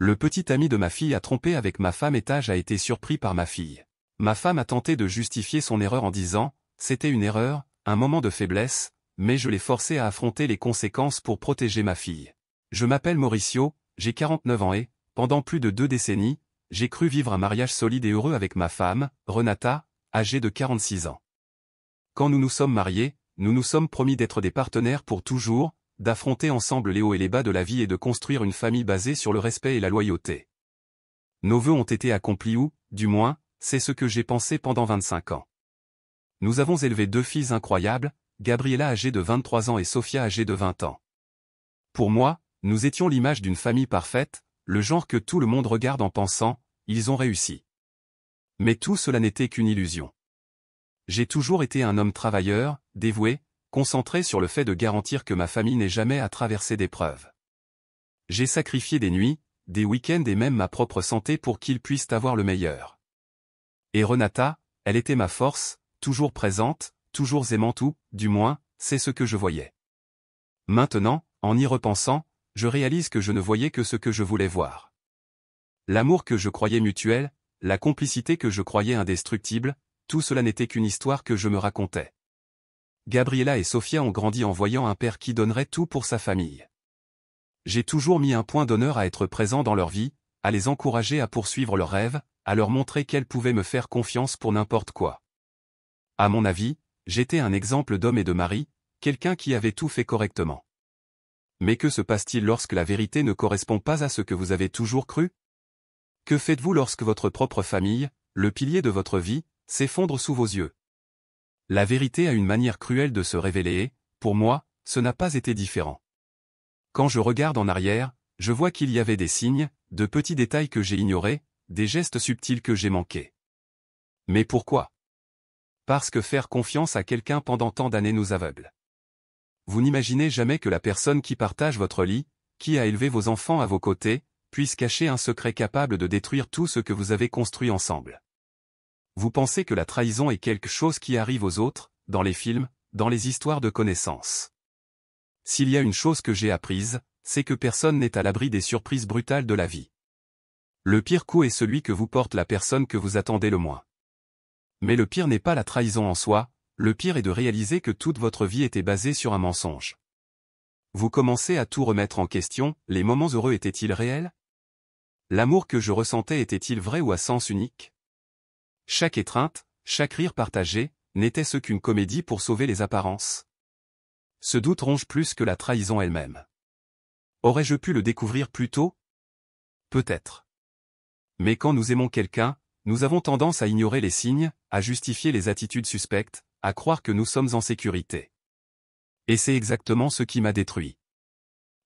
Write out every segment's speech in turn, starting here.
Le petit ami de ma fille a trompé avec ma femme et Taj a été surpris par ma fille. Ma femme a tenté de justifier son erreur en disant « C'était une erreur, un moment de faiblesse, mais je l'ai forcé à affronter les conséquences pour protéger ma fille. Je m'appelle Mauricio, j'ai 49 ans et, pendant plus de 2 décennies, j'ai cru vivre un mariage solide et heureux avec ma femme, Renata, âgée de 46 ans. Quand nous nous sommes mariés, nous nous sommes promis d'être des partenaires pour toujours, d'affronter ensemble les hauts et les bas de la vie et de construire une famille basée sur le respect et la loyauté. Nos vœux ont été accomplis ou, du moins, c'est ce que j'ai pensé pendant 25 ans. Nous avons élevé 2 filles incroyables, Gabriela âgée de 23 ans et Sofia âgée de 20 ans. Pour moi, nous étions l'image d'une famille parfaite, le genre que tout le monde regarde en pensant « ils ont réussi ». Mais tout cela n'était qu'une illusion. J'ai toujours été un homme travailleur, dévoué, concentré sur le fait de garantir que ma famille n'ait jamais à traverser d'épreuves. J'ai sacrifié des nuits, des week-ends et même ma propre santé pour qu'ils puissent avoir le meilleur. Et Renata, elle était ma force, toujours présente, toujours aimante ou, du moins, c'est ce que je voyais. Maintenant, en y repensant, je réalise que je ne voyais que ce que je voulais voir. L'amour que je croyais mutuel, la complicité que je croyais indestructible, tout cela n'était qu'une histoire que je me racontais. Gabriela et Sofia ont grandi en voyant un père qui donnerait tout pour sa famille. J'ai toujours mis un point d'honneur à être présent dans leur vie, à les encourager à poursuivre leurs rêves, à leur montrer qu'elles pouvaient me faire confiance pour n'importe quoi. À mon avis, j'étais un exemple d'homme et de mari, quelqu'un qui avait tout fait correctement. Mais que se passe-t-il lorsque la vérité ne correspond pas à ce que vous avez toujours cru? Que faites-vous lorsque votre propre famille, le pilier de votre vie, s'effondre sous vos yeux? La vérité a une manière cruelle de se révéler et, pour moi, ce n'a pas été différent. Quand je regarde en arrière, je vois qu'il y avait des signes, de petits détails que j'ai ignorés, des gestes subtils que j'ai manqués. Mais pourquoi? Parce que faire confiance à quelqu'un pendant tant d'années nous aveugle. Vous n'imaginez jamais que la personne qui partage votre lit, qui a élevé vos enfants à vos côtés, puisse cacher un secret capable de détruire tout ce que vous avez construit ensemble. Vous pensez que la trahison est quelque chose qui arrive aux autres, dans les films, dans les histoires de connaissances. S'il y a une chose que j'ai apprise, c'est que personne n'est à l'abri des surprises brutales de la vie. Le pire coup est celui que vous porte la personne que vous attendez le moins. Mais le pire n'est pas la trahison en soi, le pire est de réaliser que toute votre vie était basée sur un mensonge. Vous commencez à tout remettre en question, les moments heureux étaient-ils réels? L'amour que je ressentais était-il vrai ou à sens unique? Chaque étreinte, chaque rire partagé, n'était-ce qu'une comédie pour sauver les apparences? Ce doute ronge plus que la trahison elle-même. Aurais-je pu le découvrir plus tôt? Peut-être. Mais quand nous aimons quelqu'un, nous avons tendance à ignorer les signes, à justifier les attitudes suspectes, à croire que nous sommes en sécurité. Et c'est exactement ce qui m'a détruit.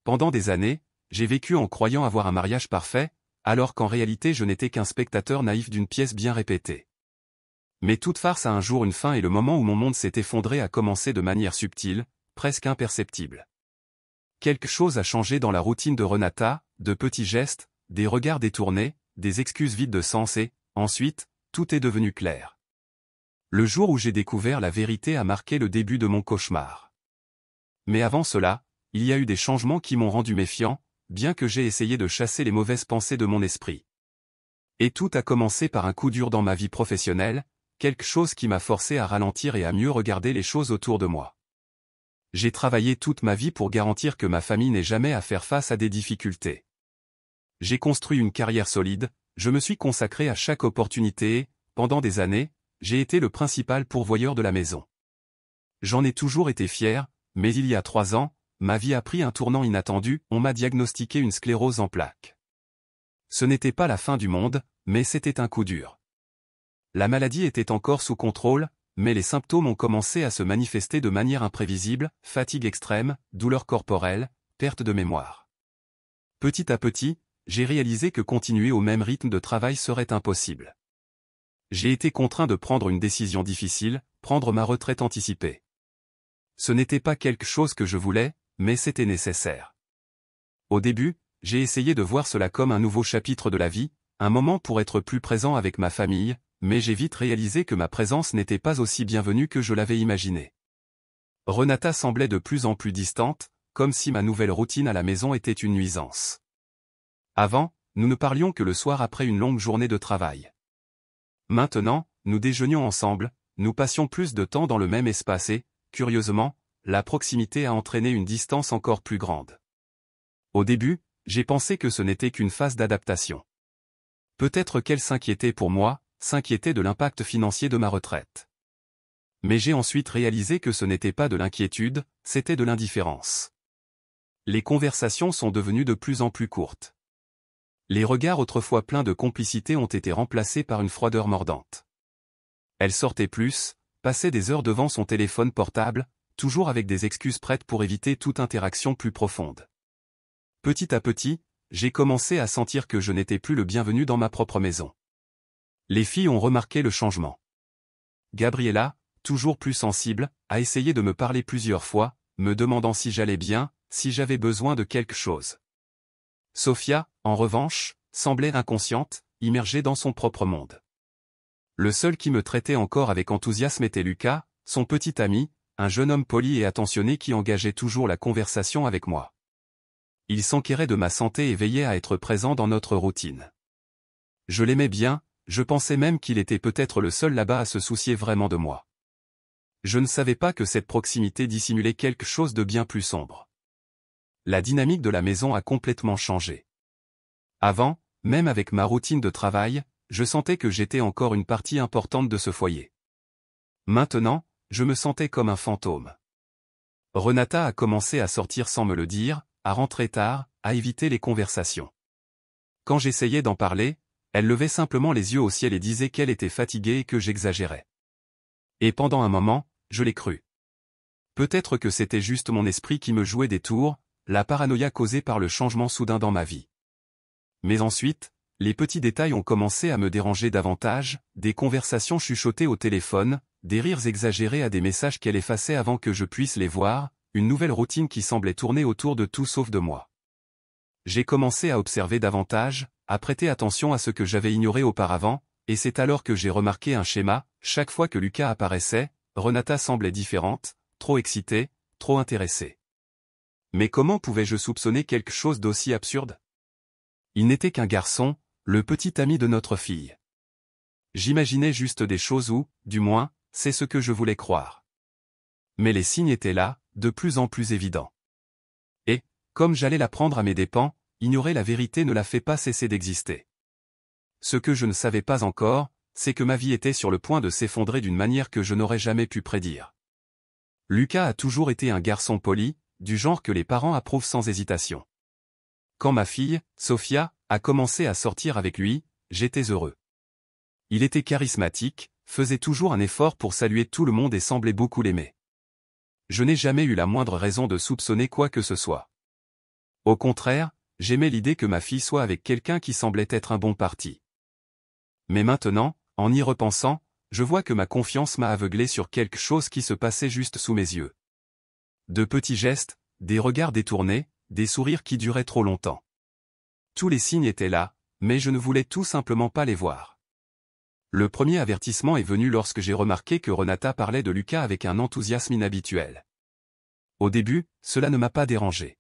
Pendant des années, j'ai vécu en croyant avoir un mariage parfait, alors qu'en réalité je n'étais qu'un spectateur naïf d'une pièce bien répétée. Mais toute farce a un jour une fin et le moment où mon monde s'est effondré a commencé de manière subtile, presque imperceptible. Quelque chose a changé dans la routine de Renata, de petits gestes, des regards détournés, des excuses vides de sens et, ensuite, tout est devenu clair. Le jour où j'ai découvert la vérité a marqué le début de mon cauchemar. Mais avant cela, il y a eu des changements qui m'ont rendu méfiant, bien que j'ai essayé de chasser les mauvaises pensées de mon esprit. Et tout a commencé par un coup dur dans ma vie professionnelle, quelque chose qui m'a forcé à ralentir et à mieux regarder les choses autour de moi. J'ai travaillé toute ma vie pour garantir que ma famille n'ait jamais à faire face à des difficultés. J'ai construit une carrière solide, je me suis consacré à chaque opportunité et, pendant des années, j'ai été le principal pourvoyeur de la maison. J'en ai toujours été fier, mais il y a 3 ans, ma vie a pris un tournant inattendu, on m'a diagnostiqué une sclérose en plaques. Ce n'était pas la fin du monde, mais c'était un coup dur. La maladie était encore sous contrôle, mais les symptômes ont commencé à se manifester de manière imprévisible, fatigue extrême, douleur corporelle, perte de mémoire. Petit à petit, j'ai réalisé que continuer au même rythme de travail serait impossible. J'ai été contraint de prendre une décision difficile, prendre ma retraite anticipée. Ce n'était pas quelque chose que je voulais, mais c'était nécessaire. Au début, j'ai essayé de voir cela comme un nouveau chapitre de la vie, un moment pour être plus présent avec ma famille, mais j'ai vite réalisé que ma présence n'était pas aussi bienvenue que je l'avais imaginé. Renata semblait de plus en plus distante, comme si ma nouvelle routine à la maison était une nuisance. Avant, nous ne parlions que le soir après une longue journée de travail. Maintenant, nous déjeunions ensemble, nous passions plus de temps dans le même espace et, curieusement, la proximité a entraîné une distance encore plus grande. Au début, j'ai pensé que ce n'était qu'une phase d'adaptation. Peut-être qu'elle s'inquiétait pour moi, s'inquiétait de l'impact financier de ma retraite. Mais j'ai ensuite réalisé que ce n'était pas de l'inquiétude, c'était de l'indifférence. Les conversations sont devenues de plus en plus courtes. Les regards autrefois pleins de complicité ont été remplacés par une froideur mordante. Elle sortait plus, passait des heures devant son téléphone portable, toujours avec des excuses prêtes pour éviter toute interaction plus profonde. Petit à petit, j'ai commencé à sentir que je n'étais plus le bienvenu dans ma propre maison. Les filles ont remarqué le changement. Gabriella, toujours plus sensible, a essayé de me parler plusieurs fois, me demandant si j'allais bien, si j'avais besoin de quelque chose. Sophia, en revanche, semblait inconsciente, immergée dans son propre monde. Le seul qui me traitait encore avec enthousiasme était Lucas, son petit ami, un jeune homme poli et attentionné qui engageait toujours la conversation avec moi. Il s'enquérait de ma santé et veillait à être présent dans notre routine. Je l'aimais bien, je pensais même qu'il était peut-être le seul là-bas à se soucier vraiment de moi. Je ne savais pas que cette proximité dissimulait quelque chose de bien plus sombre. La dynamique de la maison a complètement changé. Avant, même avec ma routine de travail, je sentais que j'étais encore une partie importante de ce foyer. Maintenant, je me sentais comme un fantôme. Renata a commencé à sortir sans me le dire, à rentrer tard, à éviter les conversations. Quand j'essayais d'en parler, elle levait simplement les yeux au ciel et disait qu'elle était fatiguée et que j'exagérais. Et pendant un moment, je l'ai cru. Peut-être que c'était juste mon esprit qui me jouait des tours, la paranoïa causée par le changement soudain dans ma vie. Mais ensuite, les petits détails ont commencé à me déranger davantage, des conversations chuchotées au téléphone, des rires exagérés à des messages qu'elle effaçait avant que je puisse les voir, une nouvelle routine qui semblait tourner autour de tout sauf de moi. J'ai commencé à observer davantage, à prêter attention à ce que j'avais ignoré auparavant, et c'est alors que j'ai remarqué un schéma, chaque fois que Lucas apparaissait, Renata semblait différente, trop excitée, trop intéressée. Mais comment pouvais-je soupçonner quelque chose d'aussi absurde? Il n'était qu'un garçon, le petit ami de notre fille. J'imaginais juste des choses où, du moins, c'est ce que je voulais croire. Mais les signes étaient là, de plus en plus évidents. Et, comme j'allais l'apprendre à mes dépens, ignorer la vérité ne la fait pas cesser d'exister. Ce que je ne savais pas encore, c'est que ma vie était sur le point de s'effondrer d'une manière que je n'aurais jamais pu prédire. Lucas a toujours été un garçon poli, du genre que les parents approuvent sans hésitation. Quand ma fille, Sophia, a commencé à sortir avec lui, j'étais heureux. Il était charismatique, faisait toujours un effort pour saluer tout le monde et semblait beaucoup l'aimer. Je n'ai jamais eu la moindre raison de soupçonner quoi que ce soit. Au contraire, j'aimais l'idée que ma fille soit avec quelqu'un qui semblait être un bon parti. Mais maintenant, en y repensant, je vois que ma confiance m'a aveuglé sur quelque chose qui se passait juste sous mes yeux. De petits gestes, des regards détournés, des sourires qui duraient trop longtemps. Tous les signes étaient là, mais je ne voulais tout simplement pas les voir. Le premier avertissement est venu lorsque j'ai remarqué que Renata parlait de Lucas avec un enthousiasme inhabituel. Au début, cela ne m'a pas dérangé.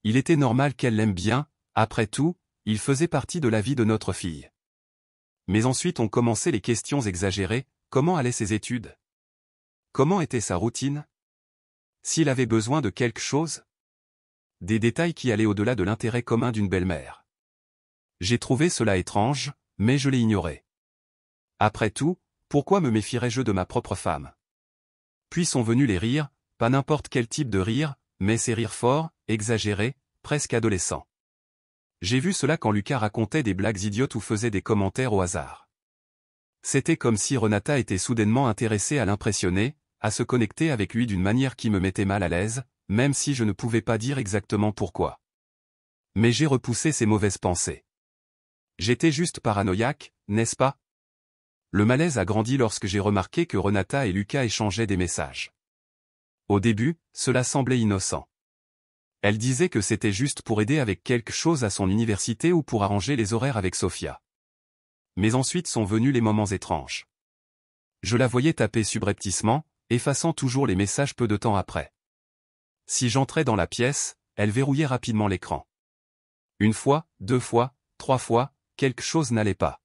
Il était normal qu'elle l'aime bien, après tout, il faisait partie de la vie de notre fille. Mais ensuite ont commencé les questions exagérées, comment allaient ses études? Comment était sa routine? S'il avait besoin de quelque chose? Des détails qui allaient au-delà de l'intérêt commun d'une belle-mère. J'ai trouvé cela étrange, mais je l'ai ignoré. Après tout, pourquoi me méfierais-je de ma propre femme? Puis sont venus les rires, pas n'importe quel type de rire, mais ces rires forts, exagérés, presque adolescents. J'ai vu cela quand Lucas racontait des blagues idiotes ou faisait des commentaires au hasard. C'était comme si Renata était soudainement intéressée à l'impressionner, à se connecter avec lui d'une manière qui me mettait mal à l'aise, même si je ne pouvais pas dire exactement pourquoi. Mais j'ai repoussé ces mauvaises pensées. J'étais juste paranoïaque, n'est-ce pas? Le malaise a grandi lorsque j'ai remarqué que Renata et Lucas échangeaient des messages. Au début, cela semblait innocent. Elle disait que c'était juste pour aider avec quelque chose à son université ou pour arranger les horaires avec Sophia. Mais ensuite sont venus les moments étranges. Je la voyais taper subrepticement, effaçant toujours les messages peu de temps après. Si j'entrais dans la pièce, elle verrouillait rapidement l'écran. Une fois, 2 fois, 3 fois, quelque chose n'allait pas.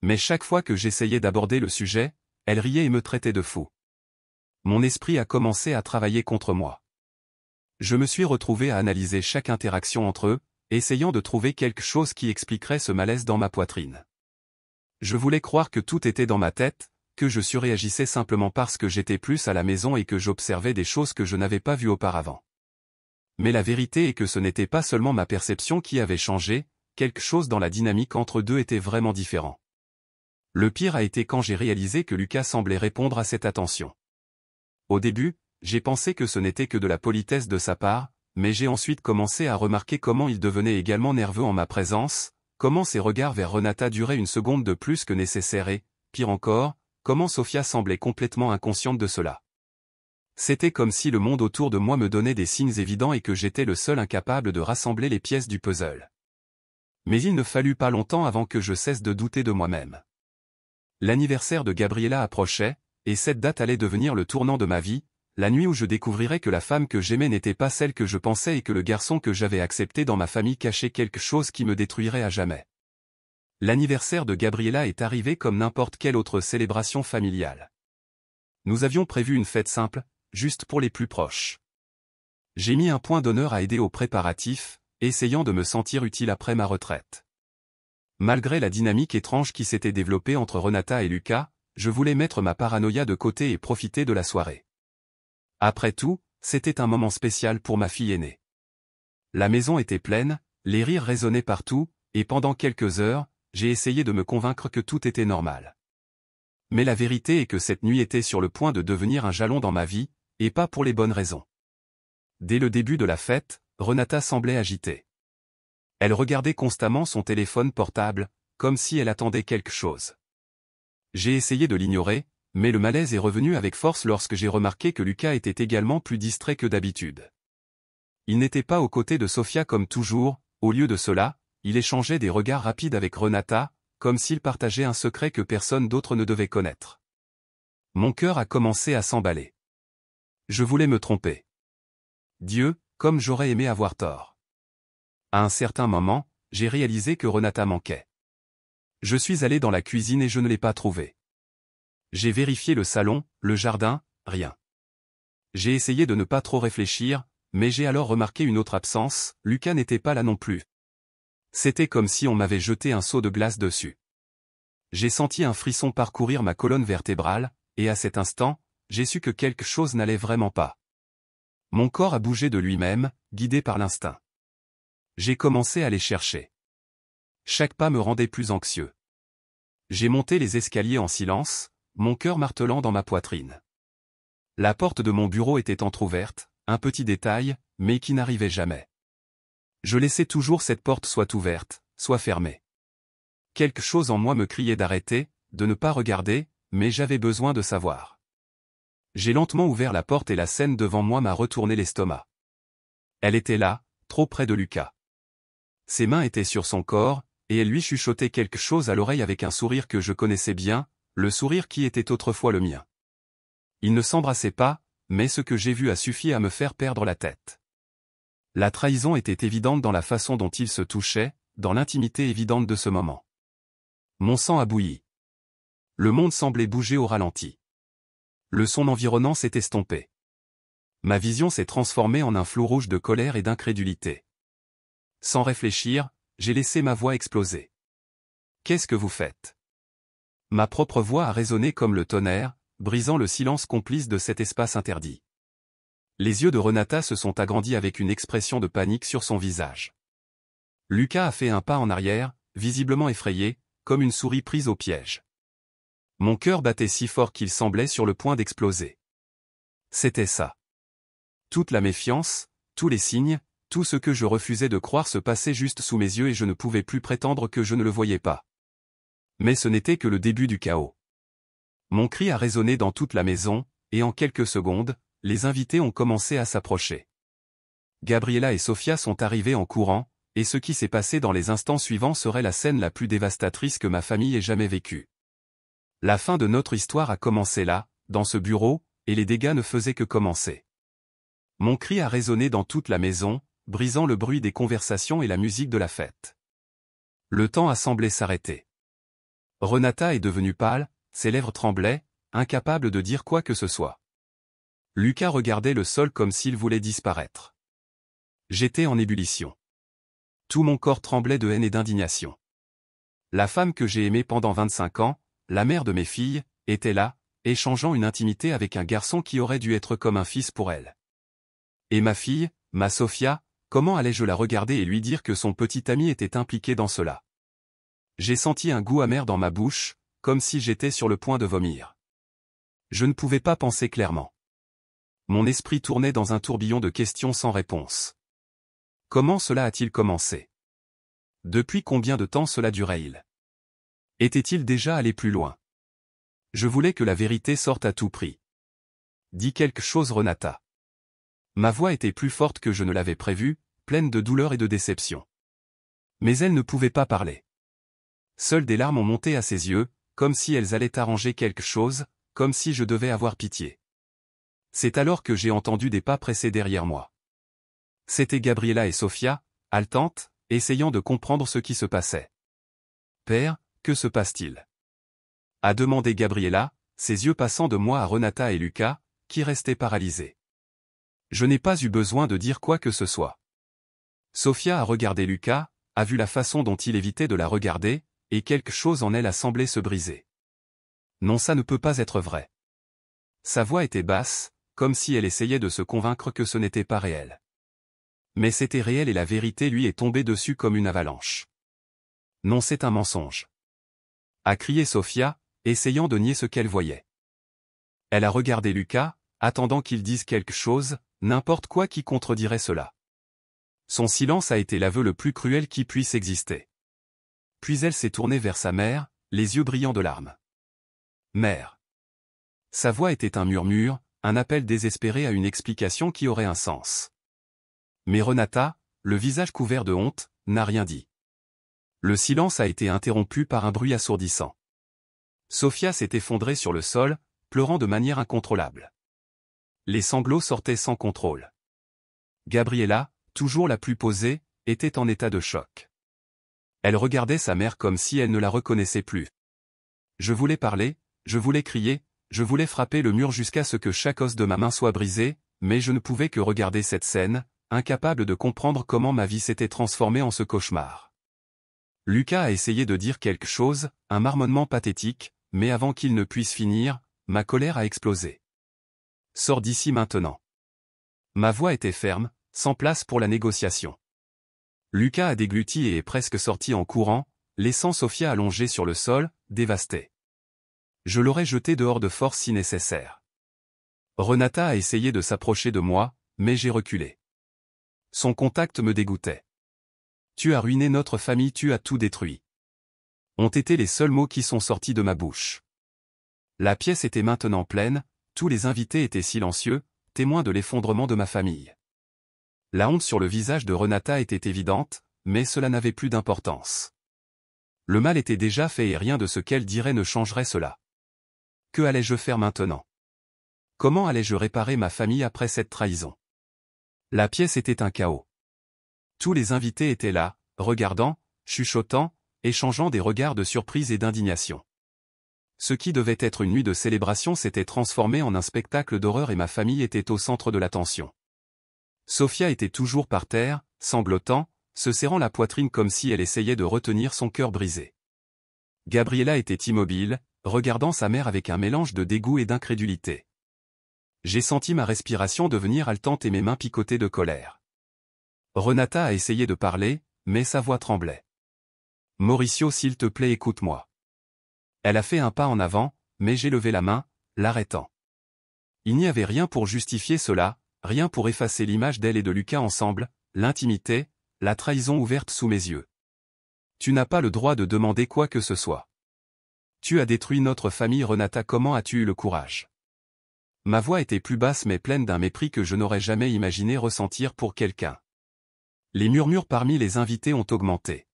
Mais chaque fois que j'essayais d'aborder le sujet, elle riait et me traitait de fou. Mon esprit a commencé à travailler contre moi. Je me suis retrouvé à analyser chaque interaction entre eux, essayant de trouver quelque chose qui expliquerait ce malaise dans ma poitrine. Je voulais croire que tout était dans ma tête, que je surréagissais simplement parce que j'étais plus à la maison et que j'observais des choses que je n'avais pas vues auparavant. Mais la vérité est que ce n'était pas seulement ma perception qui avait changé, quelque chose dans la dynamique entre deux était vraiment différent. Le pire a été quand j'ai réalisé que Lucas semblait répondre à cette attention. Au début, j'ai pensé que ce n'était que de la politesse de sa part, mais j'ai ensuite commencé à remarquer comment il devenait également nerveux en ma présence, comment ses regards vers Renata duraient une seconde de plus que nécessaire et, pire encore, comment Sofia semblait complètement inconsciente de cela. C'était comme si le monde autour de moi me donnait des signes évidents et que j'étais le seul incapable de rassembler les pièces du puzzle. Mais il ne fallut pas longtemps avant que je cesse de douter de moi-même. L'anniversaire de Gabriela approchait, et cette date allait devenir le tournant de ma vie, la nuit où je découvrirais que la femme que j'aimais n'était pas celle que je pensais et que le garçon que j'avais accepté dans ma famille cachait quelque chose qui me détruirait à jamais. L'anniversaire de Gabriela est arrivé comme n'importe quelle autre célébration familiale. Nous avions prévu une fête simple, juste pour les plus proches. J'ai mis un point d'honneur à aider aux préparatifs, essayant de me sentir utile après ma retraite. Malgré la dynamique étrange qui s'était développée entre Renata et Lucas, je voulais mettre ma paranoïa de côté et profiter de la soirée. Après tout, c'était un moment spécial pour ma fille aînée. La maison était pleine, les rires résonnaient partout, et pendant quelques heures, j'ai essayé de me convaincre que tout était normal. Mais la vérité est que cette nuit était sur le point de devenir un jalon dans ma vie, et pas pour les bonnes raisons. Dès le début de la fête, Renata semblait agitée. Elle regardait constamment son téléphone portable, comme si elle attendait quelque chose. J'ai essayé de l'ignorer, mais le malaise est revenu avec force lorsque j'ai remarqué que Lucas était également plus distrait que d'habitude. Il n'était pas aux côtés de Sofia comme toujours, au lieu de cela, il échangeait des regards rapides avec Renata, comme s'il partageait un secret que personne d'autre ne devait connaître. Mon cœur a commencé à s'emballer. Je voulais me tromper. Dieu, comme j'aurais aimé avoir tort. À un certain moment, j'ai réalisé que Renata manquait. Je suis allé dans la cuisine et je ne l'ai pas trouvée. J'ai vérifié le salon, le jardin, rien. J'ai essayé de ne pas trop réfléchir, mais j'ai alors remarqué une autre absence, Lucas n'était pas là non plus. C'était comme si on m'avait jeté un seau de glace dessus. J'ai senti un frisson parcourir ma colonne vertébrale, et à cet instant, j'ai su que quelque chose n'allait vraiment pas. Mon corps a bougé de lui-même, guidé par l'instinct. J'ai commencé à les chercher. Chaque pas me rendait plus anxieux. J'ai monté les escaliers en silence, mon cœur martelant dans ma poitrine. La porte de mon bureau était entr'ouverte, un petit détail, mais qui n'arrivait jamais. Je laissais toujours cette porte soit ouverte, soit fermée. Quelque chose en moi me criait d'arrêter, de ne pas regarder, mais j'avais besoin de savoir. J'ai lentement ouvert la porte et la scène devant moi m'a retourné l'estomac. Elle était là, trop près de Lucas. Ses mains étaient sur son corps, et elle lui chuchotait quelque chose à l'oreille avec un sourire que je connaissais bien, le sourire qui était autrefois le mien. Ils ne s'embrassaient pas, mais ce que j'ai vu a suffi à me faire perdre la tête. La trahison était évidente dans la façon dont ils se touchaient, dans l'intimité évidente de ce moment. Mon sang a bouilli. Le monde semblait bouger au ralenti. Le son environnant s'est estompé. Ma vision s'est transformée en un flot rouge de colère et d'incrédulité. Sans réfléchir, j'ai laissé ma voix exploser. Qu'est-ce que vous faites? Ma propre voix a résonné comme le tonnerre, brisant le silence complice de cet espace interdit. Les yeux de Renata se sont agrandis avec une expression de panique sur son visage. Lucas a fait un pas en arrière, visiblement effrayé, comme une souris prise au piège. Mon cœur battait si fort qu'il semblait sur le point d'exploser. C'était ça. Toute la méfiance, tous les signes, tout ce que je refusais de croire se passait juste sous mes yeux et je ne pouvais plus prétendre que je ne le voyais pas. Mais ce n'était que le début du chaos. Mon cri a résonné dans toute la maison, et en quelques secondes, les invités ont commencé à s'approcher. Gabriela et Sofia sont arrivés en courant, et ce qui s'est passé dans les instants suivants serait la scène la plus dévastatrice que ma famille ait jamais vécue. La fin de notre histoire a commencé là, dans ce bureau, et les dégâts ne faisaient que commencer. Mon cri a résonné dans toute la maison, brisant le bruit des conversations et la musique de la fête. Le temps a semblé s'arrêter. Renata est devenue pâle, ses lèvres tremblaient, incapable de dire quoi que ce soit. Lucas regardait le sol comme s'il voulait disparaître. J'étais en ébullition. Tout mon corps tremblait de haine et d'indignation. La femme que j'ai aimée pendant 25 ans, la mère de mes filles, était là, échangeant une intimité avec un garçon qui aurait dû être comme un fils pour elle. Et ma fille, ma Sophia, comment allais-je la regarder et lui dire que son petit ami était impliqué dans cela? J'ai senti un goût amer dans ma bouche, comme si j'étais sur le point de vomir. Je ne pouvais pas penser clairement. Mon esprit tournait dans un tourbillon de questions sans réponse. Comment cela a-t-il commencé? Depuis combien de temps cela durait-il? Était-il déjà allé plus loin? Je voulais que la vérité sorte à tout prix. Dis quelque chose, Renata. Ma voix était plus forte que je ne l'avais prévu, pleine de douleur et de déception. Mais elle ne pouvait pas parler. Seules des larmes ont monté à ses yeux, comme si elles allaient arranger quelque chose, comme si je devais avoir pitié. C'est alors que j'ai entendu des pas presser derrière moi. C'étaient Gabriela et Sophia, haletantes, essayant de comprendre ce qui se passait. « Père, que se passe-t-il » a demandé Gabriela, ses yeux passant de moi à Renata et Lucas, qui restaient paralysés. Je n'ai pas eu besoin de dire quoi que ce soit. Sophia a regardé Lucas, a vu la façon dont il évitait de la regarder, et quelque chose en elle a semblé se briser. Non, ça ne peut pas être vrai. Sa voix était basse, comme si elle essayait de se convaincre que ce n'était pas réel. Mais c'était réel et la vérité lui est tombée dessus comme une avalanche. Non, c'est un mensonge, a crié Sophia, essayant de nier ce qu'elle voyait. Elle a regardé Lucas, attendant qu'il dise quelque chose, n'importe quoi qui contredirait cela. Son silence a été l'aveu le plus cruel qui puisse exister. Puis elle s'est tournée vers sa mère, les yeux brillants de larmes. Mère. Sa voix était un murmure, un appel désespéré à une explication qui aurait un sens. Mais Renata, le visage couvert de honte, n'a rien dit. Le silence a été interrompu par un bruit assourdissant. Sophia s'est effondrée sur le sol, pleurant de manière incontrôlable. Les sanglots sortaient sans contrôle. Gabriela, toujours la plus posée, était en état de choc. Elle regardait sa mère comme si elle ne la reconnaissait plus. Je voulais parler, je voulais crier, je voulais frapper le mur jusqu'à ce que chaque os de ma main soit brisé, mais je ne pouvais que regarder cette scène, incapable de comprendre comment ma vie s'était transformée en ce cauchemar. Lucas a essayé de dire quelque chose, un marmonnement pathétique, mais avant qu'il ne puisse finir, ma colère a explosé. Sors d'ici maintenant. Ma voix était ferme, sans place pour la négociation. Lucas a dégluti et est presque sorti en courant, laissant Sophia allongée sur le sol, dévastée. Je l'aurais jetée dehors de force si nécessaire. Renata a essayé de s'approcher de moi, mais j'ai reculé. Son contact me dégoûtait. Tu as ruiné notre famille, tu as tout détruit. Ont été les seuls mots qui sont sortis de ma bouche. La pièce était maintenant pleine, tous les invités étaient silencieux, témoins de l'effondrement de ma famille. La honte sur le visage de Renata était évidente, mais cela n'avait plus d'importance. Le mal était déjà fait et rien de ce qu'elle dirait ne changerait cela. Que allais-je faire maintenant? Comment allais-je réparer ma famille après cette trahison? La pièce était un chaos. Tous les invités étaient là, regardant, chuchotant, échangeant des regards de surprise et d'indignation. Ce qui devait être une nuit de célébration s'était transformé en un spectacle d'horreur et ma famille était au centre de l'attention. Sophia était toujours par terre, sanglotant, se serrant la poitrine comme si elle essayait de retenir son cœur brisé. Gabriela était immobile, regardant sa mère avec un mélange de dégoût et d'incrédulité. J'ai senti ma respiration devenir haletante et mes mains picoter de colère. Renata a essayé de parler, mais sa voix tremblait. Mauricio, s'il te plaît, écoute-moi. Elle a fait un pas en avant, mais j'ai levé la main, l'arrêtant. Il n'y avait rien pour justifier cela, rien pour effacer l'image d'elle et de Lucas ensemble, l'intimité, la trahison ouverte sous mes yeux. Tu n'as pas le droit de demander quoi que ce soit. Tu as détruit notre famille, Renata, comment as-tu eu le courage? Ma voix était plus basse mais pleine d'un mépris que je n'aurais jamais imaginé ressentir pour quelqu'un. Les murmures parmi les invités ont augmenté.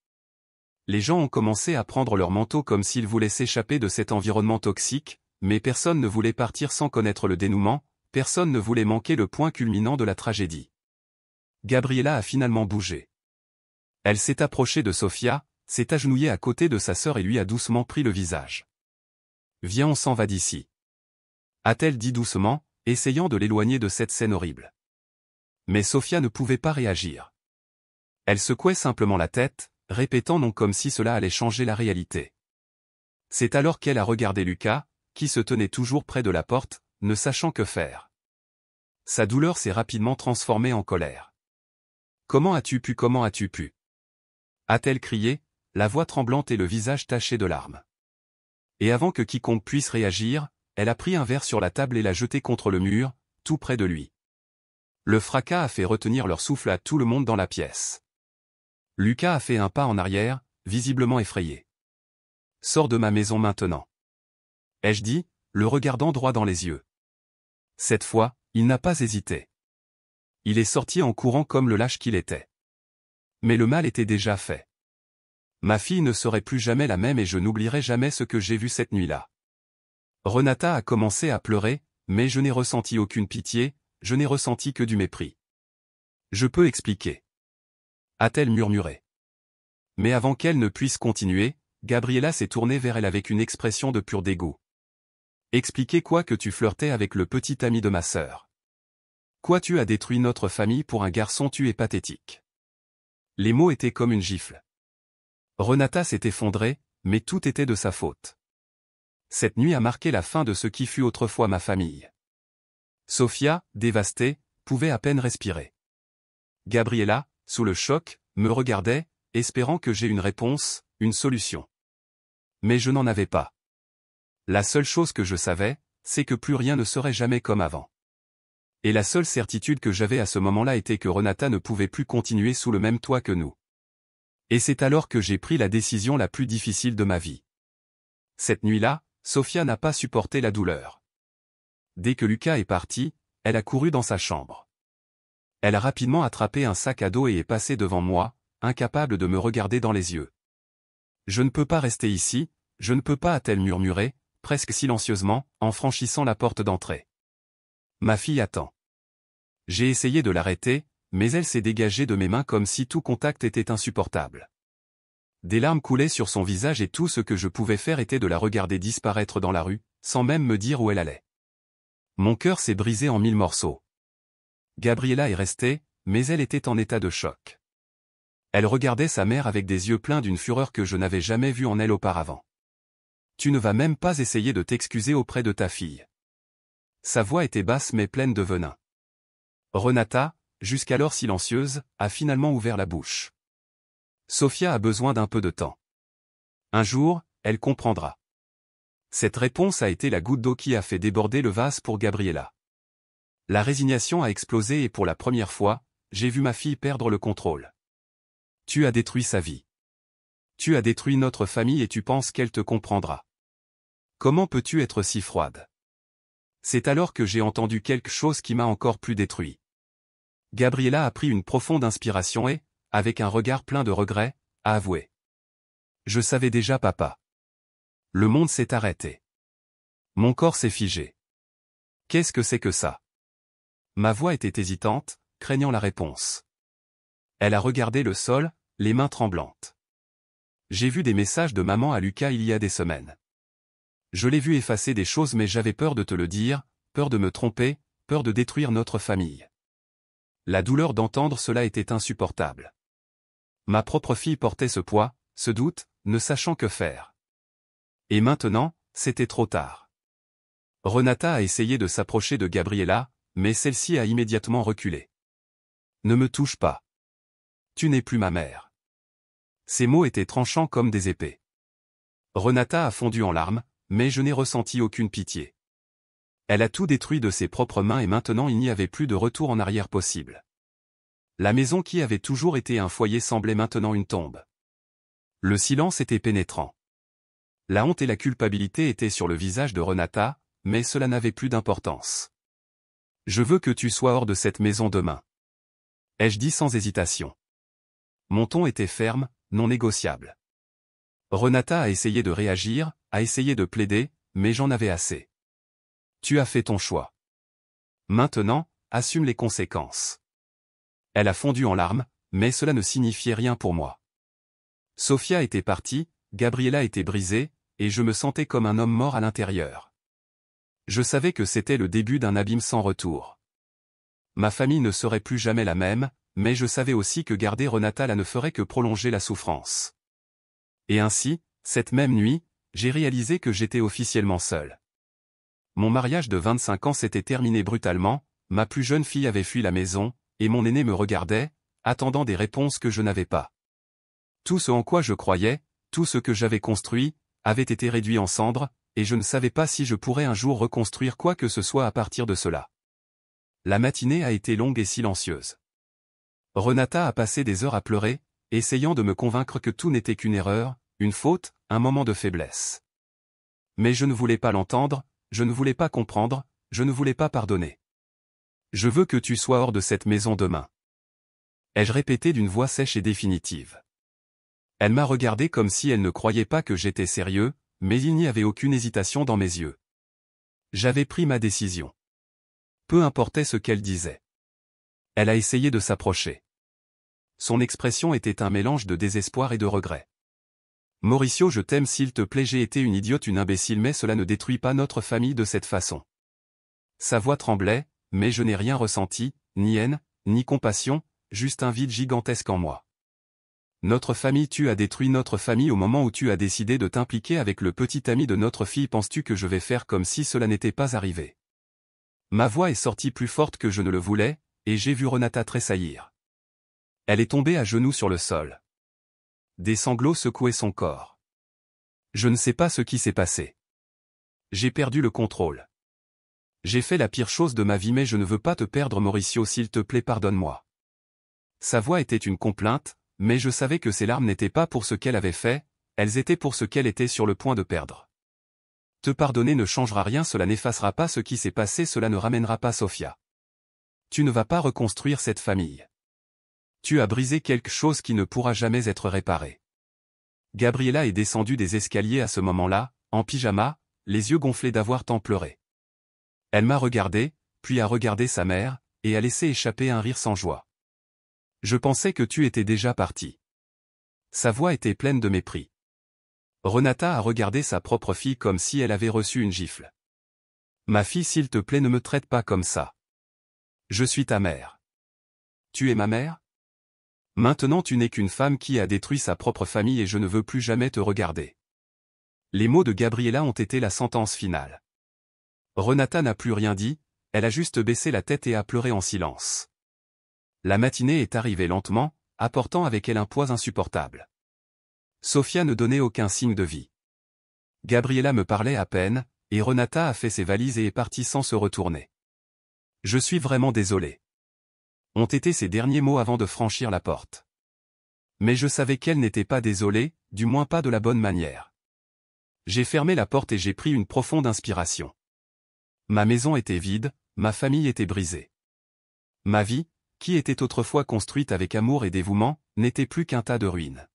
Les gens ont commencé à prendre leur manteau comme s'ils voulaient s'échapper de cet environnement toxique, mais personne ne voulait partir sans connaître le dénouement, personne ne voulait manquer le point culminant de la tragédie. Gabriela a finalement bougé. Elle s'est approchée de Sophia, s'est agenouillée à côté de sa sœur et lui a doucement pris le visage. « Viens, on s'en va d'ici. » a-t-elle dit doucement, essayant de l'éloigner de cette scène horrible. Mais Sophia ne pouvait pas réagir. Elle secouait simplement la tête, répétant non comme si cela allait changer la réalité. C'est alors qu'elle a regardé Lucas, qui se tenait toujours près de la porte, ne sachant que faire. Sa douleur s'est rapidement transformée en colère. « Comment as-tu pu, comment as-tu pu » a-t-elle crié, la voix tremblante et le visage taché de larmes. Et avant que quiconque puisse réagir, elle a pris un verre sur la table et l'a jeté contre le mur, tout près de lui. Le fracas a fait retenir leur souffle à tout le monde dans la pièce. Lucas a fait un pas en arrière, visiblement effrayé. « Sors de ma maison maintenant. » ai-je dit, le regardant droit dans les yeux. Cette fois, il n'a pas hésité. Il est sorti en courant comme le lâche qu'il était. Mais le mal était déjà fait. Ma fille ne serait plus jamais la même et je n'oublierai jamais ce que j'ai vu cette nuit-là. Renata a commencé à pleurer, mais je n'ai ressenti aucune pitié, je n'ai ressenti que du mépris. « Je peux expliquer. » a-t-elle murmuré. Mais avant qu'elle ne puisse continuer, Gabriela s'est tournée vers elle avec une expression de pur dégoût. « Expliquer quoi que tu flirtais avec le petit ami de ma sœur. Quoi tu as détruit notre famille pour un garçon, tu es pathétique. » Les mots étaient comme une gifle. Renata s'est effondrée, mais tout était de sa faute. Cette nuit a marqué la fin de ce qui fut autrefois ma famille. Sophia, dévastée, pouvait à peine respirer. Gabriela, sous le choc, me regardait, espérant que j'aie une réponse, une solution. Mais je n'en avais pas. La seule chose que je savais, c'est que plus rien ne serait jamais comme avant. Et la seule certitude que j'avais à ce moment-là était que Renata ne pouvait plus continuer sous le même toit que nous. Et c'est alors que j'ai pris la décision la plus difficile de ma vie. Cette nuit-là, Sophia n'a pas supporté la douleur. Dès que Lucas est parti, elle a couru dans sa chambre. Elle a rapidement attrapé un sac à dos et est passée devant moi, incapable de me regarder dans les yeux. « Je ne peux pas rester ici, je ne peux pas » a-t-elle murmuré, presque silencieusement, en franchissant la porte d'entrée. « Ma fille attend. » J'ai essayé de l'arrêter, mais elle s'est dégagée de mes mains comme si tout contact était insupportable. Des larmes coulaient sur son visage et tout ce que je pouvais faire était de la regarder disparaître dans la rue, sans même me dire où elle allait. Mon cœur s'est brisé en 1000 morceaux. Gabriela est restée, mais elle était en état de choc. Elle regardait sa mère avec des yeux pleins d'une fureur que je n'avais jamais vue en elle auparavant. « Tu ne vas même pas essayer de t'excuser auprès de ta fille. » Sa voix était basse mais pleine de venin. Renata, jusqu'alors silencieuse, a finalement ouvert la bouche. Sophia a besoin d'un peu de temps. Un jour, elle comprendra. Cette réponse a été la goutte d'eau qui a fait déborder le vase pour Gabriela. La résignation a explosé et pour la première fois, j'ai vu ma fille perdre le contrôle. Tu as détruit sa vie. Tu as détruit notre famille et tu penses qu'elle te comprendra. Comment peux-tu être si froide? C'est alors que j'ai entendu quelque chose qui m'a encore plus détruit. Gabriela a pris une profonde inspiration et, avec un regard plein de regret, a avoué. Je savais déjà, papa. Le monde s'est arrêté. Mon corps s'est figé. Qu'est-ce que c'est que ça? Ma voix était hésitante, craignant la réponse. Elle a regardé le sol, les mains tremblantes. J'ai vu des messages de maman à Lucas il y a des semaines. Je l'ai vu effacer des choses mais j'avais peur de te le dire, peur de me tromper, peur de détruire notre famille. La douleur d'entendre cela était insupportable. Ma propre fille portait ce poids, ce doute, ne sachant que faire. Et maintenant, c'était trop tard. Renata a essayé de s'approcher de Gabriela, mais celle-ci a immédiatement reculé. Ne me touche pas. Tu n'es plus ma mère. Ces mots étaient tranchants comme des épées. Renata a fondu en larmes, mais je n'ai ressenti aucune pitié. Elle a tout détruit de ses propres mains et maintenant il n'y avait plus de retour en arrière possible. La maison qui avait toujours été un foyer semblait maintenant une tombe. Le silence était pénétrant. La honte et la culpabilité étaient sur le visage de Renata, mais cela n'avait plus d'importance. Je veux que tu sois hors de cette maison demain. Ai-je dit sans hésitation. Mon ton était ferme, non négociable. Renata a essayé de réagir, a essayé de plaider, mais j'en avais assez. Tu as fait ton choix. Maintenant, assume les conséquences. Elle a fondu en larmes, mais cela ne signifiait rien pour moi. Sofia était partie, Gabriela était brisée, et je me sentais comme un homme mort à l'intérieur. Je savais que c'était le début d'un abîme sans retour. Ma famille ne serait plus jamais la même, mais je savais aussi que garder Renata là ne ferait que prolonger la souffrance. Et ainsi, cette même nuit, j'ai réalisé que j'étais officiellement seul. Mon mariage de 25 ans s'était terminé brutalement, ma plus jeune fille avait fui la maison, et mon aîné me regardait, attendant des réponses que je n'avais pas. Tout ce en quoi je croyais, tout ce que j'avais construit, avait été réduit en cendres, et je ne savais pas si je pourrais un jour reconstruire quoi que ce soit à partir de cela. La matinée a été longue et silencieuse. Renata a passé des heures à pleurer, essayant de me convaincre que tout n'était qu'une erreur, une faute, un moment de faiblesse. Mais je ne voulais pas l'entendre, je ne voulais pas comprendre, je ne voulais pas pardonner. Je veux que tu sois hors de cette maison demain. Ai-je répété d'une voix sèche et définitive. Elle m'a regardé comme si elle ne croyait pas que j'étais sérieux, mais il n'y avait aucune hésitation dans mes yeux. J'avais pris ma décision. Peu importait ce qu'elle disait. Elle a essayé de s'approcher. Son expression était un mélange de désespoir et de regret. Mauricio, je t'aime s'il te plaît, j'ai été une idiote, une imbécile, mais cela ne détruit pas notre famille de cette façon. Sa voix tremblait, mais je n'ai rien ressenti, ni haine, ni compassion, juste un vide gigantesque en moi. Notre famille, tu as détruit notre famille au moment où tu as décidé de t'impliquer avec le petit ami de notre fille. Penses-tu que je vais faire comme si cela n'était pas arrivé? Ma voix est sortie plus forte que je ne le voulais, et j'ai vu Renata tressaillir. Elle est tombée à genoux sur le sol. Des sanglots secouaient son corps. Je ne sais pas ce qui s'est passé. J'ai perdu le contrôle. J'ai fait la pire chose de ma vie, mais je ne veux pas te perdre, Mauricio, s'il te plaît, pardonne-moi. Sa voix était une complainte, mais je savais que ses larmes n'étaient pas pour ce qu'elle avait fait, elles étaient pour ce qu'elle était sur le point de perdre. Te pardonner ne changera rien, cela n'effacera pas ce qui s'est passé, cela ne ramènera pas Sofia. Tu ne vas pas reconstruire cette famille. Tu as brisé quelque chose qui ne pourra jamais être réparé. Gabriela est descendue des escaliers à ce moment-là, en pyjama, les yeux gonflés d'avoir tant pleuré. Elle m'a regardé, puis a regardé sa mère, et a laissé échapper un rire sans joie. Je pensais que tu étais déjà parti. Sa voix était pleine de mépris. Renata a regardé sa propre fille comme si elle avait reçu une gifle. Ma fille, s'il te plaît, ne me traite pas comme ça. Je suis ta mère. Tu es ma mère? Maintenant tu n'es qu'une femme qui a détruit sa propre famille et je ne veux plus jamais te regarder. Les mots de Gabriela ont été la sentence finale. Renata n'a plus rien dit, elle a juste baissé la tête et a pleuré en silence. La matinée est arrivée lentement, apportant avec elle un poids insupportable. Sofia ne donnait aucun signe de vie. Gabriela me parlait à peine, et Renata a fait ses valises et est partie sans se retourner. Je suis vraiment désolé. Ont été ses derniers mots avant de franchir la porte. Mais je savais qu'elle n'était pas désolée, du moins pas de la bonne manière. J'ai fermé la porte et j'ai pris une profonde inspiration. Ma maison était vide, ma famille était brisée. Ma vie, qui était autrefois construite avec amour et dévouement, n'était plus qu'un tas de ruines.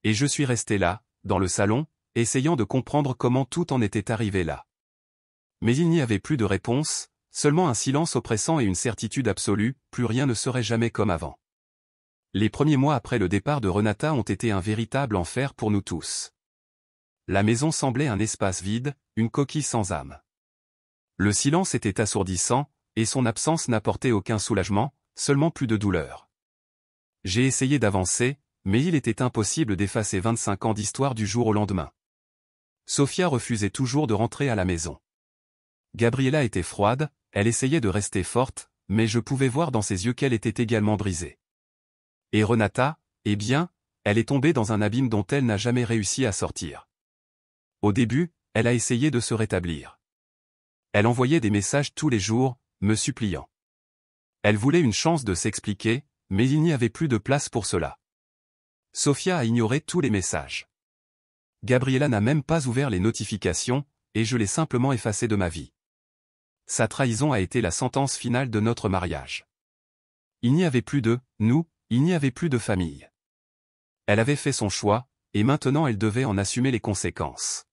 Et je suis resté là, dans le salon, essayant de comprendre comment tout en était arrivé là. Mais il n'y avait plus de réponse, seulement un silence oppressant et une certitude absolue, plus rien ne serait jamais comme avant. Les premiers mois après le départ de Renata ont été un véritable enfer pour nous tous. La maison semblait un espace vide, une coquille sans âme. Le silence était assourdissant, et son absence n'apportait aucun soulagement, seulement plus de douleur. J'ai essayé d'avancer, mais il était impossible d'effacer 25 ans d'histoire du jour au lendemain. Sofia refusait toujours de rentrer à la maison. Gabriela était froide, elle essayait de rester forte, mais je pouvais voir dans ses yeux qu'elle était également brisée. Et Renata, eh bien, elle est tombée dans un abîme dont elle n'a jamais réussi à sortir. Au début, elle a essayé de se rétablir. Elle envoyait des messages tous les jours, me suppliant. Elle voulait une chance de s'expliquer, mais il n'y avait plus de place pour cela. Sofia a ignoré tous les messages. Gabriela n'a même pas ouvert les notifications, et je l'ai simplement effacée de ma vie. Sa trahison a été la sentence finale de notre mariage. Il n'y avait plus de nous, il n'y avait plus de famille. Elle avait fait son choix, et maintenant elle devait en assumer les conséquences.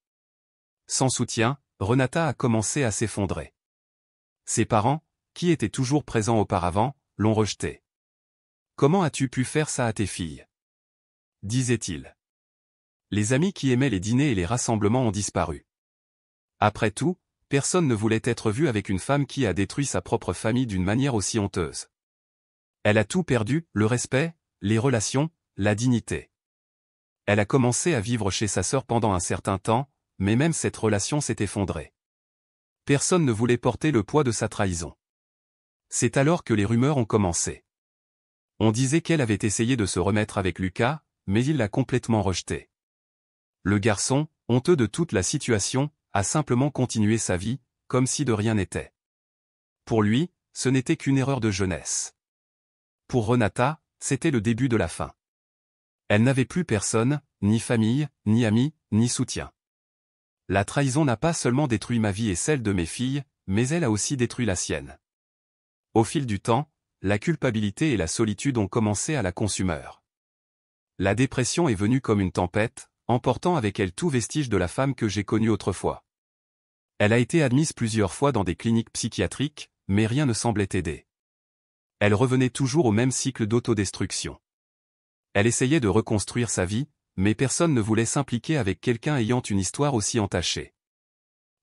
Sans soutien, Renata a commencé à s'effondrer. Ses parents, qui étaient toujours présents auparavant, l'ont rejetée. Comment as-tu pu faire ça à tes filles? disait-il. Les amis qui aimaient les dîners et les rassemblements ont disparu. Après tout, personne ne voulait être vu avec une femme qui a détruit sa propre famille d'une manière aussi honteuse. Elle a tout perdu, le respect, les relations, la dignité. Elle a commencé à vivre chez sa sœur pendant un certain temps, mais même cette relation s'est effondrée. Personne ne voulait porter le poids de sa trahison. C'est alors que les rumeurs ont commencé. On disait qu'elle avait essayé de se remettre avec Lucas, mais il l'a complètement rejeté. Le garçon, honteux de toute la situation, a simplement continué sa vie, comme si de rien n'était. Pour lui, ce n'était qu'une erreur de jeunesse. Pour Renata, c'était le début de la fin. Elle n'avait plus personne, ni famille, ni amis, ni soutien. La trahison n'a pas seulement détruit ma vie et celle de mes filles, mais elle a aussi détruit la sienne. Au fil du temps, la culpabilité et la solitude ont commencé à la consumer. La dépression est venue comme une tempête, emportant avec elle tout vestige de la femme que j'ai connue autrefois. Elle a été admise plusieurs fois dans des cliniques psychiatriques, mais rien ne semblait aider. Elle revenait toujours au même cycle d'autodestruction. Elle essayait de reconstruire sa vie, mais personne ne voulait s'impliquer avec quelqu'un ayant une histoire aussi entachée.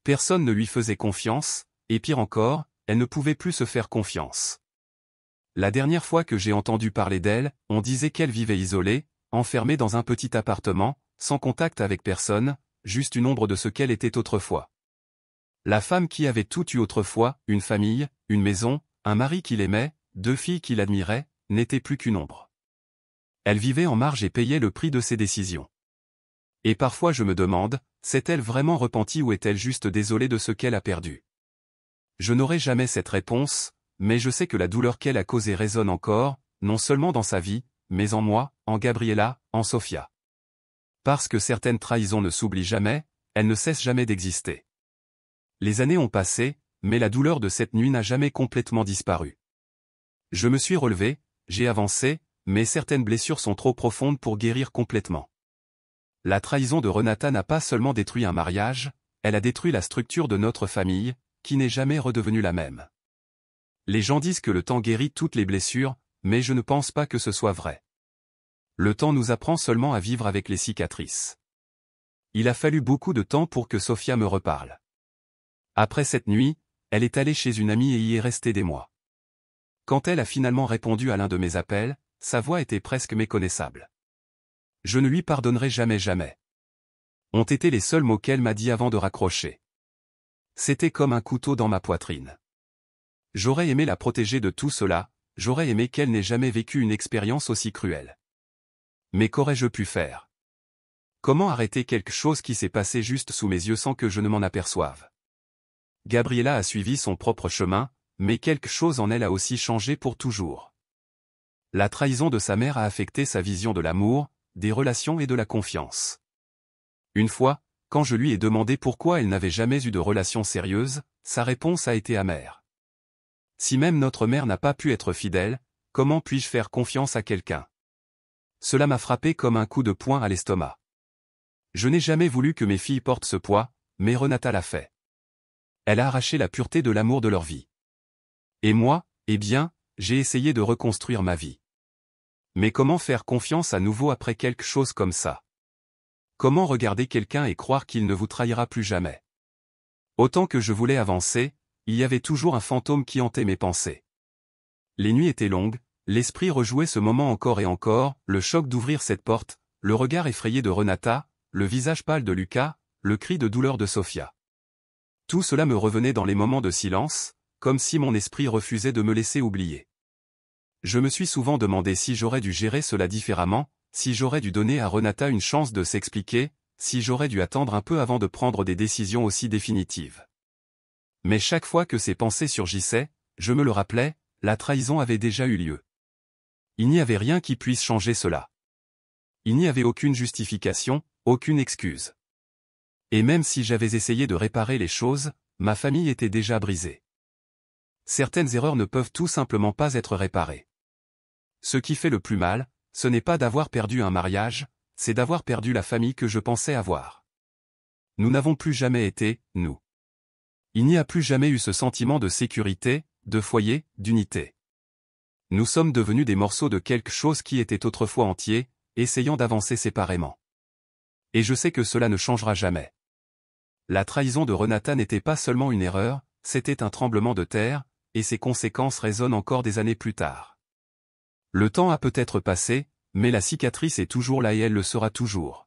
Personne ne lui faisait confiance, et pire encore, elle ne pouvait plus se faire confiance. La dernière fois que j'ai entendu parler d'elle, on disait qu'elle vivait isolée, enfermée dans un petit appartement, sans contact avec personne, juste une ombre de ce qu'elle était autrefois. La femme qui avait tout eu autrefois, une famille, une maison, un mari qui l'aimait, 2 filles qui l'admiraient, n'était plus qu'une ombre. Elle vivait en marge et payait le prix de ses décisions. Et parfois je me demande, s'est-elle vraiment repentie ou est-elle juste désolée de ce qu'elle a perdu? Je n'aurai jamais cette réponse, mais je sais que la douleur qu'elle a causée résonne encore, non seulement dans sa vie, mais en moi, en Gabriella, en Sofia. Parce que certaines trahisons ne s'oublient jamais, elles ne cessent jamais d'exister. Les années ont passé, mais la douleur de cette nuit n'a jamais complètement disparu. Je me suis relevé, j'ai avancé, mais certaines blessures sont trop profondes pour guérir complètement. La trahison de Renata n'a pas seulement détruit un mariage, elle a détruit la structure de notre famille, qui n'est jamais redevenue la même. Les gens disent que le temps guérit toutes les blessures, mais je ne pense pas que ce soit vrai. Le temps nous apprend seulement à vivre avec les cicatrices. Il a fallu beaucoup de temps pour que Sofia me reparle. Après cette nuit, elle est allée chez une amie et y est restée des mois. Quand elle a finalement répondu à l'un de mes appels, sa voix était presque méconnaissable. Je ne lui pardonnerai jamais jamais. Ont été les seuls mots qu'elle m'a dit avant de raccrocher. C'était comme un couteau dans ma poitrine. J'aurais aimé la protéger de tout cela, j'aurais aimé qu'elle n'ait jamais vécu une expérience aussi cruelle. Mais qu'aurais-je pu faire? Comment arrêter quelque chose qui s'est passé juste sous mes yeux sans que je ne m'en aperçoive? Gabriella a suivi son propre chemin, mais quelque chose en elle a aussi changé pour toujours. La trahison de sa mère a affecté sa vision de l'amour, des relations et de la confiance. Une fois, quand je lui ai demandé pourquoi elle n'avait jamais eu de relation sérieuse, sa réponse a été amère. Si même notre mère n'a pas pu être fidèle, comment puis-je faire confiance à quelqu'un? Cela m'a frappé comme un coup de poing à l'estomac. Je n'ai jamais voulu que mes filles portent ce poids, mais Renata l'a fait. Elle a arraché la pureté de l'amour de leur vie. Et moi, eh bien, j'ai essayé de reconstruire ma vie. Mais comment faire confiance à nouveau après quelque chose comme ça? Comment regarder quelqu'un et croire qu'il ne vous trahira plus jamais? Autant que je voulais avancer, il y avait toujours un fantôme qui hantait mes pensées. Les nuits étaient longues, l'esprit rejouait ce moment encore et encore, le choc d'ouvrir cette porte, le regard effrayé de Renata, le visage pâle de Lucas, le cri de douleur de Sofia. Tout cela me revenait dans les moments de silence, comme si mon esprit refusait de me laisser oublier. Je me suis souvent demandé si j'aurais dû gérer cela différemment, si j'aurais dû donner à Renata une chance de s'expliquer, si j'aurais dû attendre un peu avant de prendre des décisions aussi définitives. Mais chaque fois que ces pensées surgissaient, je me le rappelais, la trahison avait déjà eu lieu. Il n'y avait rien qui puisse changer cela. Il n'y avait aucune justification, aucune excuse. Et même si j'avais essayé de réparer les choses, ma famille était déjà brisée. Certaines erreurs ne peuvent tout simplement pas être réparées. Ce qui fait le plus mal, ce n'est pas d'avoir perdu un mariage, c'est d'avoir perdu la famille que je pensais avoir. Nous n'avons plus jamais été, nous. Il n'y a plus jamais eu ce sentiment de sécurité, de foyer, d'unité. Nous sommes devenus des morceaux de quelque chose qui était autrefois entier, essayant d'avancer séparément. Et je sais que cela ne changera jamais. La trahison de Renata n'était pas seulement une erreur, c'était un tremblement de terre, et ses conséquences résonnent encore des années plus tard. Le temps a peut-être passé, mais la cicatrice est toujours là et elle le sera toujours.